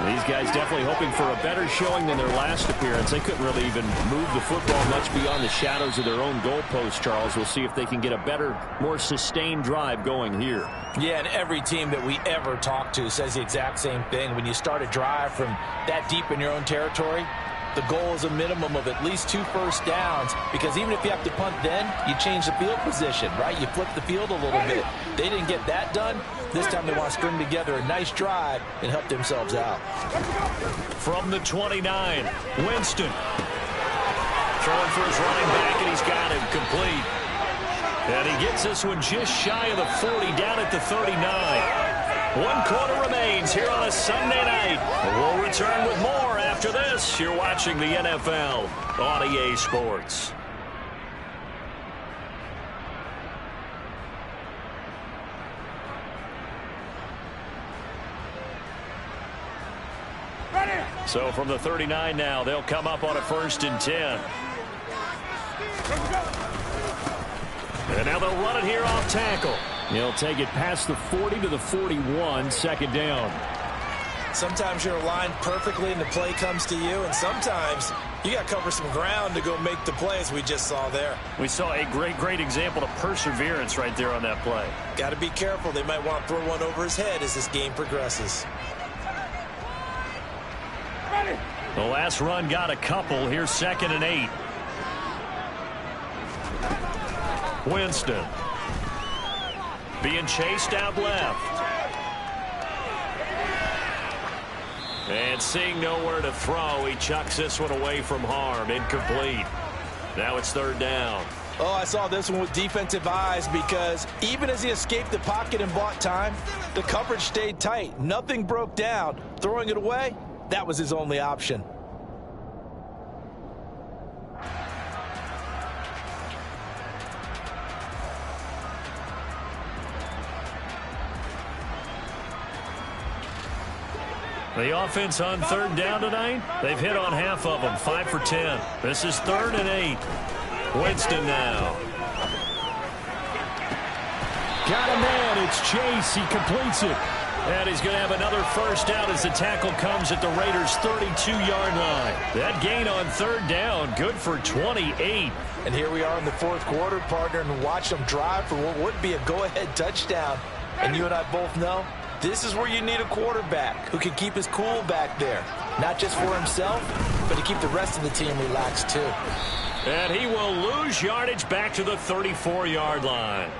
These guys definitely hoping for a better showing than their last appearance. They couldn't really even move the football much beyond the shadows of their own goalpost, Charles. We'll see if they can get a better, more sustained drive going here. Yeah, and every team that we ever talk to says the exact same thing. When you start a drive from that deep in your own territory, the goal is a minimum of at least 2 first downs, because even if you have to punt then, you change the field position, right? You flip the field a little bit. They didn't get that done. This time they want to string together a nice drive and help themselves out. From the 29, Winston. Throwing for his running back, and he's got him complete. And he gets this one just shy of the 40, down at the 39. 1 quarter remains here on a Sunday night. We'll return with more after this. You're watching the NFL on EA Sports. So from the 39 now, they'll come up on a 1st and 10. And now they'll run it here off tackle. He'll take it past the 40 to the 41, 2nd down. Sometimes you're aligned perfectly and the play comes to you, and sometimes you got to cover some ground to go make the play, as we just saw there. We saw a great example of perseverance right there on that play. Got to be careful. They might want to throw one over his head as this game progresses. The last run got a couple. Here's 2nd and 8. Winston being chased out left. And seeing nowhere to throw, he chucks this one away from harm. Incomplete. Now it's 3rd down. Oh, I saw this one with defensive eyes, because even as he escaped the pocket and bought time, the coverage stayed tight. Nothing broke down. Throwing it away, that was his only option. The offense on 3rd down tonight, they've hit on half of them, 5 for 10. This is 3rd and 8. Winston now. Got a man. It's Chase. He completes it. And he's going to have another 1st down as the tackle comes at the Raiders' 32-yard line. That gain on 3rd down, good for 28. And here we are in the 4th quarter, partner, and watch them drive for what would be a go-ahead touchdown. And you and I both know this is where you need a quarterback who can keep his cool back there. Not just for himself, but to keep the rest of the team relaxed too. And he will lose yardage back to the 34-yard line.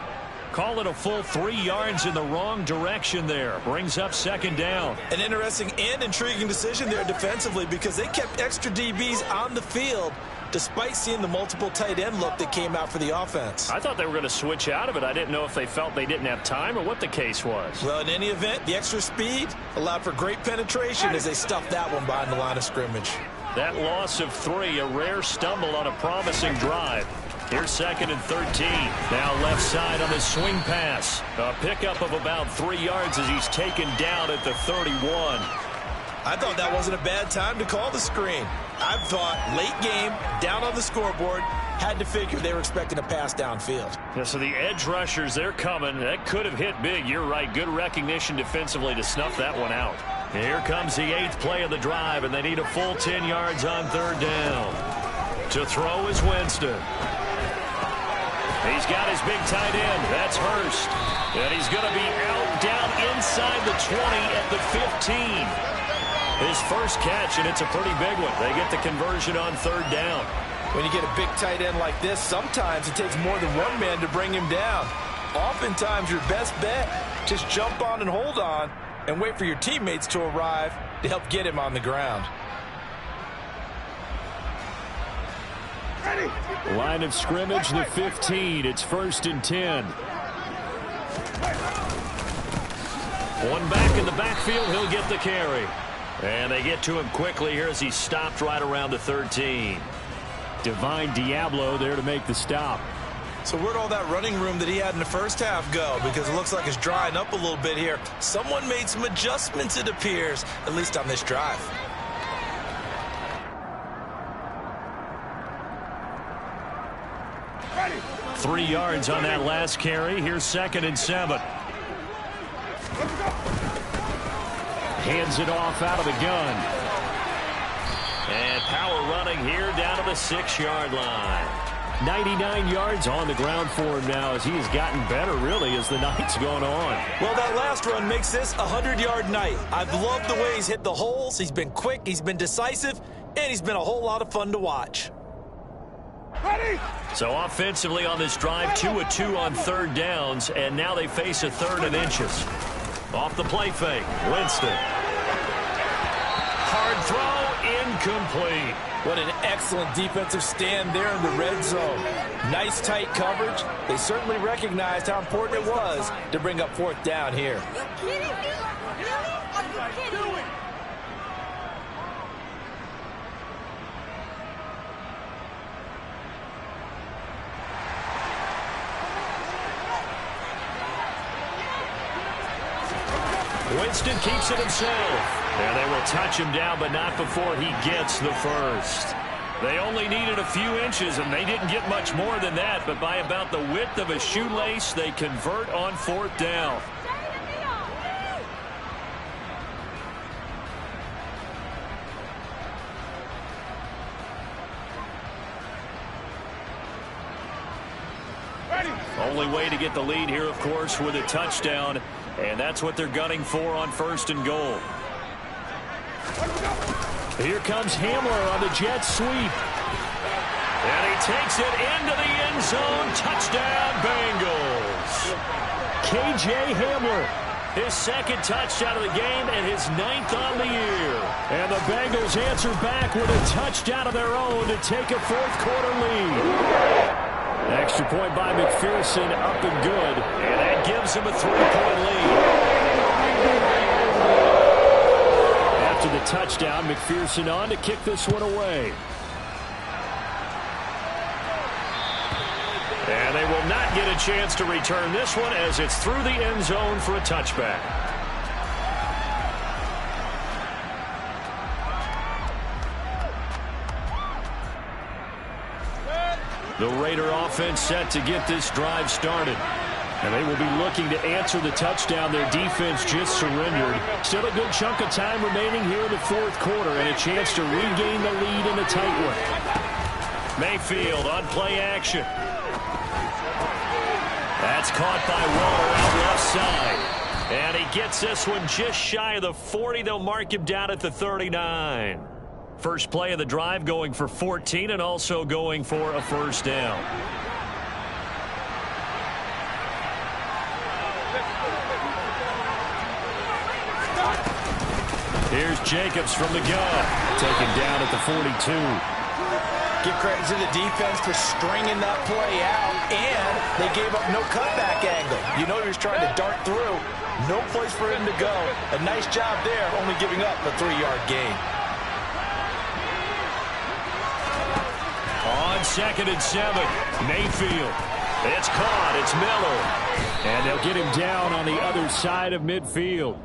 Call it a full 3 yards in the wrong direction there. Brings up 2nd down. An interesting and intriguing decision there defensively, because they kept extra DBs on the field despite seeing the multiple tight end look that came out for the offense. I thought they were going to switch out of it. I didn't know if they felt they didn't have time or what the case was. Well, in any event, the extra speed allowed for great penetration as they stuffed that one behind the line of scrimmage. That loss of 3, a rare stumble on a promising drive. Here's 2nd and 13. Now left side on the swing pass. A pickup of about 3 yards as he's taken down at the 31. I thought that wasn't a bad time to call the screen. I thought late game, down on the scoreboard, had to figure they were expecting a pass downfield. Yeah, so the edge rushers, they're coming. That could have hit big. You're right. Good recognition defensively to snuff that one out. Here comes the 8th play of the drive, and they need a full 10 yards on 3rd down. To throw is Winston. He's got his big tight end. That's Hurst. And he's going to be out down inside the 20 at the 15. His first catch, and it's a pretty big one. They get the conversion on 3rd down. When you get a big tight end like this, sometimes it takes more than one man to bring him down. Oftentimes, your best bet, just jump on and hold on and wait for your teammates to arrive to help get him on the ground. Line of scrimmage, the 15. It's 1st and 10. One back in the backfield. He'll get the carry. And they get to him quickly here as he's stopped right around the 13. Divine Diablo there to make the stop. So where'd all that running room that he had in the first half go? Because it looks like it's drying up a little bit here. Someone made some adjustments, it appears, at least on this drive. Ready. 3 yards on that last carry. Here's 2nd and 7. Let's go. Hands it off out of the gun. And power running here down to the 6-yard line. 99 yards on the ground for him now as he has gotten better, really, as the night's going on. Well, that last run makes this a 100-yard night. I've loved the way he's hit the holes. He's been quick, he's been decisive, and he's been a whole lot of fun to watch. Ready? So offensively on this drive, 2 of 2 on third downs, and now they face a 3rd and inches. Off the play fake, Winston. Hard throw, incomplete. What an excellent defensive stand there in the red zone. Nice tight coverage. They certainly recognized how important it was to bring up 4th down here. Are you kidding me? Really? Are you kidding me? Winston keeps it himself. And they will touch him down, but not before he gets the first. They only needed a few inches, and they didn't get much more than that. But by about the width of a shoelace, they convert on 4th down. Only way to get the lead here, of course, with a touchdown. And that's what they're gunning for on 1st and goal. Here comes Hamler on the jet sweep. And he takes it into the end zone. Touchdown, Bengals. K.J. Hamler. His 2nd touchdown of the game and his 9th on the year. And the Bengals answer back with a touchdown of their own to take a 4th quarter lead. Extra point by McPherson, up and good. And that gives him a 3-point lead. After the touchdown, McPherson on to kick this one away. And they will not get a chance to return this one as it's through the end zone for a touchback. The Raider offense set to get this drive started. And they will be looking to answer the touchdown their defense just surrendered. Still a good chunk of time remaining here in the 4th quarter and a chance to regain the lead in a tight one. Mayfield on play action. That's caught by Waller out left side. And he gets this one just shy of the 40. They'll mark him down at the 39. First play of the drive going for 14 and also going for a 1st down. Here's Jacobs from the gun. Taken down at the 42. Give credit to the defense for stringing that play out, and they gave up no cutback angle. You know he was trying to dart through. No place for him to go. A nice job there, only giving up a 3-yard gain. On 2nd and 7, Mayfield. It's caught. It's Miller. And they'll get him down on the other side of midfield.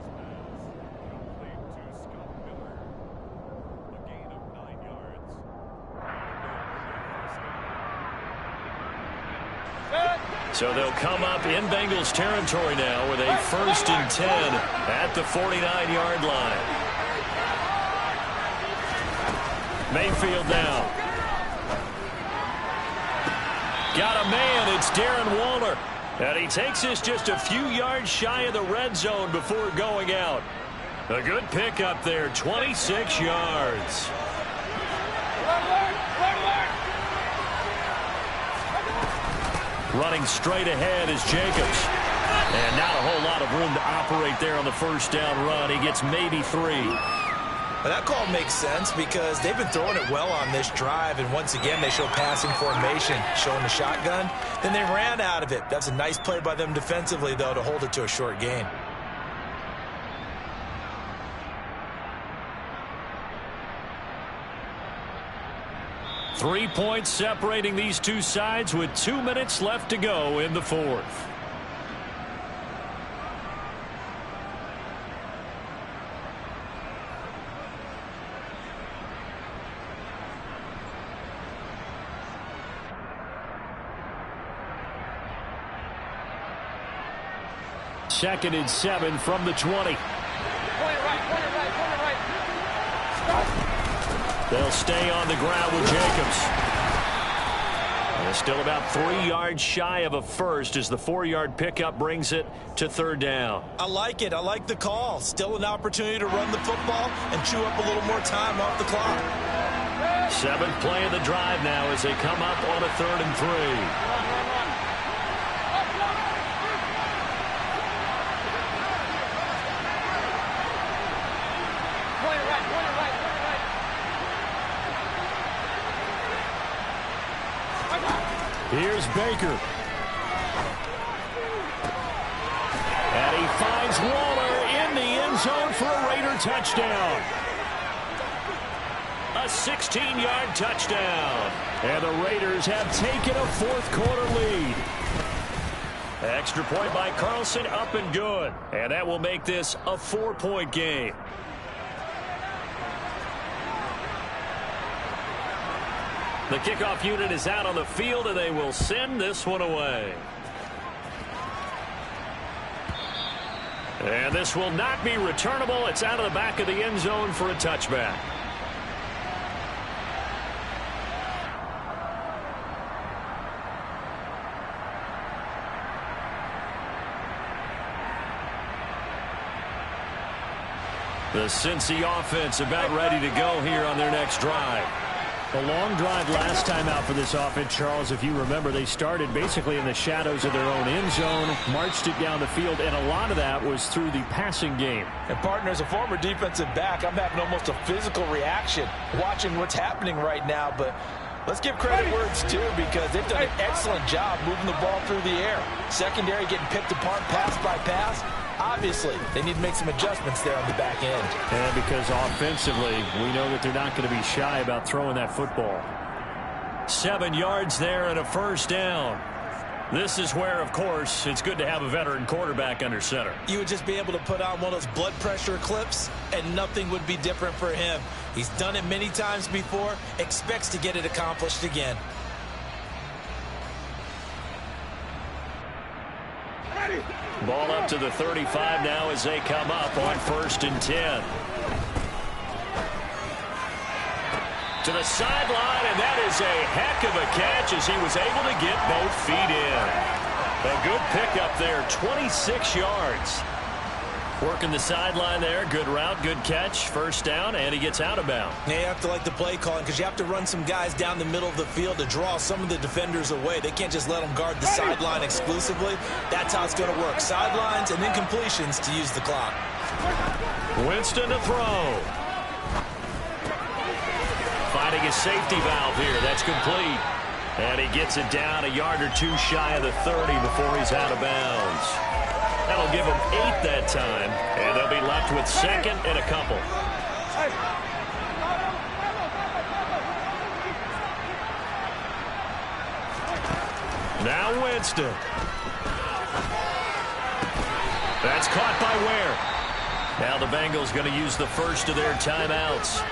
So they'll come up in Bengals territory now with a 1st and 10 at the 49-yard line. Mayfield now. Got a man. It's Darren Waller. And he takes this just a few yards shy of the red zone before going out. A good pickup there, 26 yards. Running straight ahead is Jacobs. And not a whole lot of room to operate there on the 1st down run. He gets maybe 3. Well, that call makes sense because they've been throwing it well on this drive, and once again they show passing formation, showing the shotgun. Then they ran out of it. That's a nice play by them defensively, though, to hold it to a short gain. Three points separating these two sides with 2 minutes left to go in the 4th. Second and 7 from the 20. Point right, point right. stay on the ground with Jacobs. And still about 3 yards shy of a first as the 4-yard pickup brings it to third down. I like it. I like the call. Still an opportunity to run the football and chew up a little more time off the clock. 7th play of the drive now as they come up on a 3rd and 3. Here's Baker. And he finds Waller in the end zone for a Raider touchdown. A 16-yard touchdown. And the Raiders have taken a fourth-quarter lead. Extra point by Carlson, up and good. And that will make this a 4-point game. The kickoff unit is out on the field, and they will send this one away. And this will not be returnable. It's out of the back of the end zone for a touchback. The Cincy offense about ready to go here on their next drive. A long drive last time out for this offense, Charles. If you remember, they started basically in the shadows of their own end zone, marched it down the field, and a lot of that was through the passing game. And, partner, as a former defensive back, I'm having almost a physical reaction watching what's happening right now. But let's give credit where it's due because they've done an excellent job moving the ball through the air. Secondary getting picked apart pass by pass. Obviously, they need to make some adjustments there on the back end. And because offensively, we know that they're not going to be shy about throwing that football. 7 yards there and a first down. This is where, of course, it's good to have a veteran quarterback under center. You would just be able to put on one of those blood pressure clips, and nothing would be different for him. He's done it many times before, expects to get it accomplished again. Ball up to the 35 now as they come up on 1st and 10. To the sideline, and that is a heck of a catch as he was able to get both feet in. A good pickup there, 26 yards. Working the sideline there, good route, good catch, first down, and he gets out of bounds. Yeah, you have to like the play calling because you have to run some guys down the middle of the field to draw some of the defenders away. They can't just let them guard the sideline exclusively. That's how it's going to work. Sidelines and then completions to use the clock. Winston to throw. Finding a safety valve here. That's complete. And he gets it down a yard or two shy of the 30 before he's out of bounds. That'll give them 8 that time, and they'll be left with 2nd and a couple. Now Winston. That's caught by Ware. Now the Bengals going to use the first of their timeouts,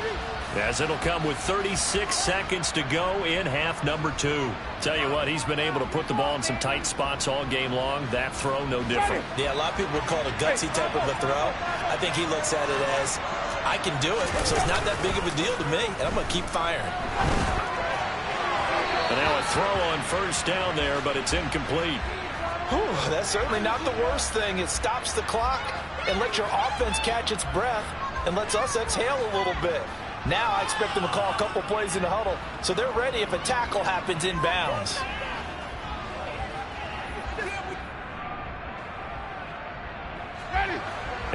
as it'll come with 36 seconds to go in half number 2. Tell you what, he's been able to put the ball in some tight spots all game long. That throw, no different. Yeah, a lot of people would call it a gutsy type of a throw. I think he looks at it as, I can do it, so it's not that big of a deal to me, and I'm going to keep firing. And now a throw on first down there, but it's incomplete. Whew, that's certainly not the worst thing. It stops the clock and lets your offense catch its breath and lets us exhale a little bit. Now I expect them to call a couple plays in the huddle, so they're ready if a tackle happens inbounds.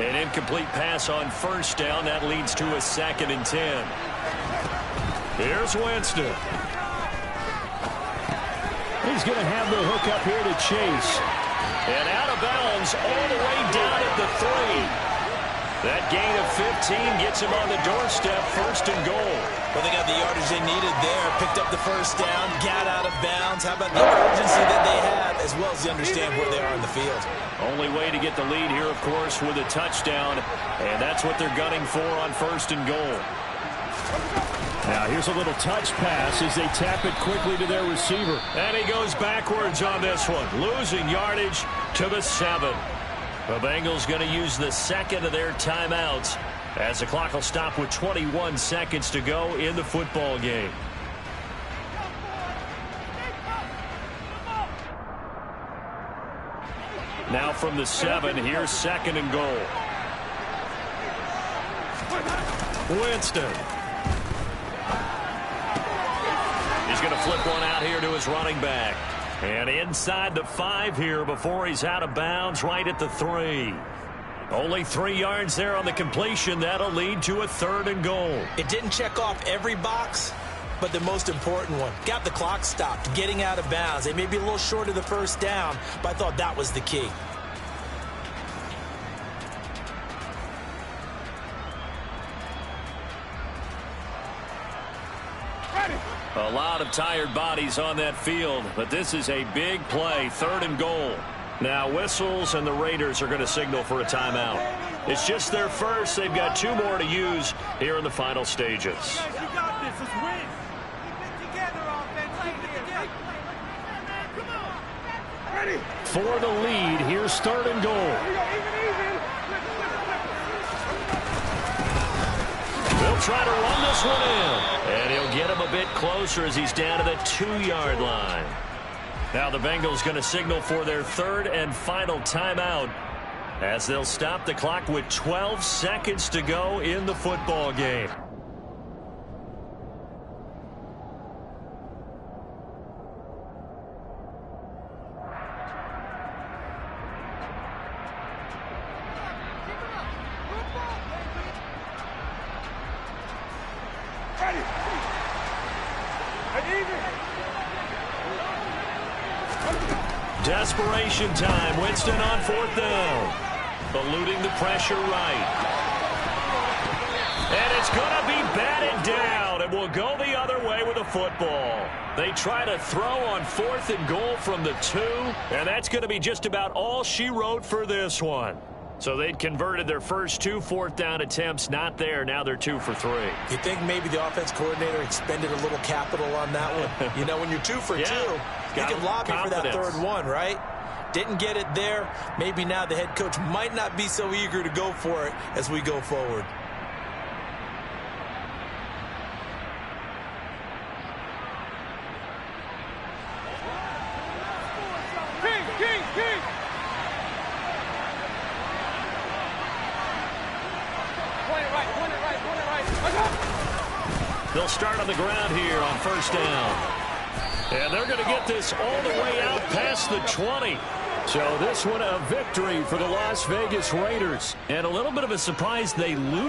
An incomplete pass on first down. That leads to a 2nd and 10. Here's Winston. He's going to have the hook up here to Chase. And out of bounds all the way down at the 3. That gain of 15 gets him on the doorstep, 1st and goal. Well, they got the yardage they needed there, picked up the first down, got out of bounds. How about the urgency that they have, as well as they understand where they are in the field? Only way to get the lead here, of course, with a touchdown, and that's what they're gunning for on 1st and goal. Now here's a little touch pass as they tap it quickly to their receiver. And he goes backwards on this one, losing yardage to the 7. The Bengals going to use the 2nd of their timeouts As the clock will stop with 21 seconds to go in the football game. Now from the 7, here's 2nd and goal. Winston. He's going to flip one out here to his running back. And inside the 5 here before he's out of bounds right at the 3. Only 3 yards there on the completion. That'll lead to a 3rd and goal. It didn't check off every box, but the most important one. Got the clock stopped, getting out of bounds. They may be a little short of the first down, but I thought that was the key. A lot of tired bodies on that field, but this is a big play, 3rd and goal. Now whistles, and the Raiders are going to signal for a timeout. It's just their first. They've got 2 more to use here in the final stages. Guys, you got this. Let's win. Keep it together, offense. Keep it together. Come on. Ready. For the lead, here's 3rd and goal. Even. They'll try to run this one in. And he'll get him a bit closer as he's down to the 2-yard line. Now the Bengals going to signal for their 3rd and final timeout as they'll stop the clock with 12 seconds to go in the football game. Ready. Desperation time. Winston on 4th down. Eluding the pressure right. And it's going to be batted down. And will go the other way with the football. They try to throw on 4th and goal from the 2. And that's going to be just about all she wrote for this one. So they'd converted their first 2 4th down attempts. Not there. Now they're 2 for 3. You think maybe the offense coordinator expended a little capital on that one? You know, when you're 2 for 2, you can lobby for that 3rd one, right? Didn't get it there. Maybe now the head coach might not be so eager to go for it as we go forward. King. Point it right. They'll start on the ground here on 1st down. And they're going to get this all the way out past the 20. So this one a victory for the Las Vegas Raiders. And a little bit of a surprise they lose.